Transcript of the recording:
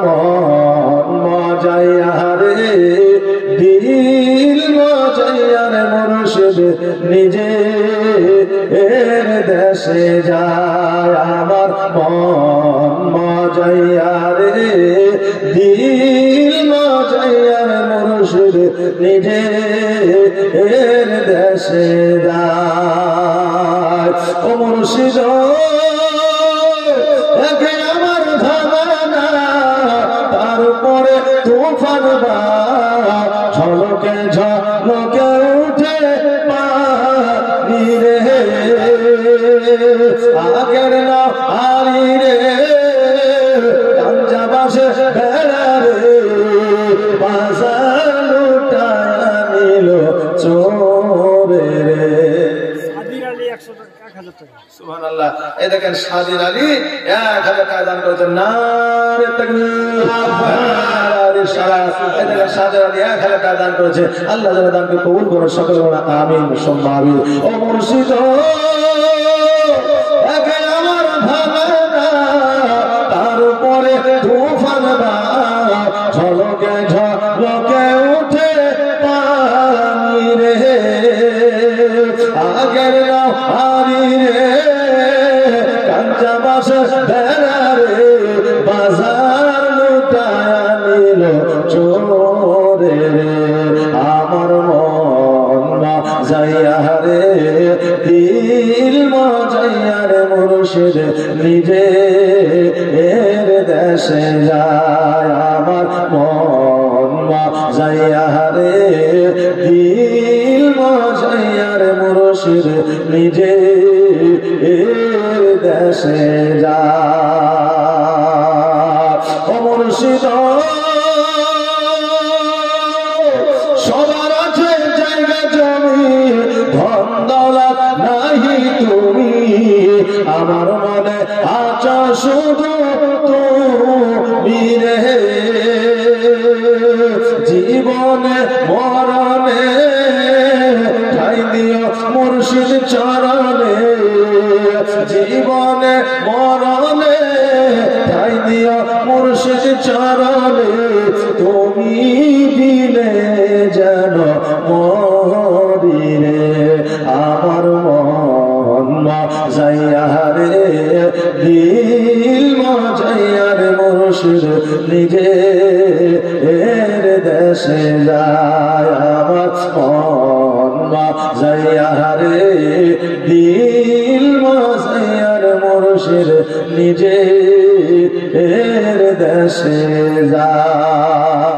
মন মজাইয়া রে দিল মজাইয়া রে মুর্শিদ নিজে এর দেশে যায় আমার মন মজাইয়া রে দিল মজাইয়া রে মুর্শিদ নিজে এর দেশে যায় ও মুর্শিদ একে আমার ভাবনা তারপরে তুফান ঝলকে ঝলকে উঠে পানি রে আগের না হারি রে গাঞ্জা বাসে ভেড়া রে বাজার লুটায়া নিল চোরে রে। সুবহানাল্লাহ। এই দেখেন সাদির আলী 1000 টাকা দান করেছেন। নারে তাকবীর। সাদির আলী 1000 টাকা দান করেছে। আল্লাহ যেন দানকে কবুল করে সকলে বলেন আমিন সুম্মা আমিন। ও মুর্শিদ একে আমার ভাবনা তার উপরে তুফান ঝলকে ঝলকে উঠে পানি রে আগের না হারি রে গাঞ্জা বাসে ভেড়া রে বাজার লুটায়া নিল চোরে রে আমার মন মজাইয়া রে দিল মজাইয়া রে মুর্শিদ নিজে এর দেশে যায় আমার মন মজাইয়া রে দিল মজাইয়া রে মুর্শিদ নিজে এর দেশে যায় ও মুর্শিদ সবার আছে জায়গা জমি ধন দৌলত নাহি তুমি আমার মনে আছো শুধু তুমি রে জীবনে মরণে ঠাই দিও মুর্শিদ চরণে জীবনে মরণে ঠাই দিও মুর্শিদ চরণে তুমি বিনে যেন মরি রে আমার মন মজাইয়া রে দিল মজাইয়া রে মুর্শিদ নিজে এর দেশে যায় আমার মন মজাইয়া রে দিল মজাইয়া রে মুর্শিদ নিজে এর দেশে যায়।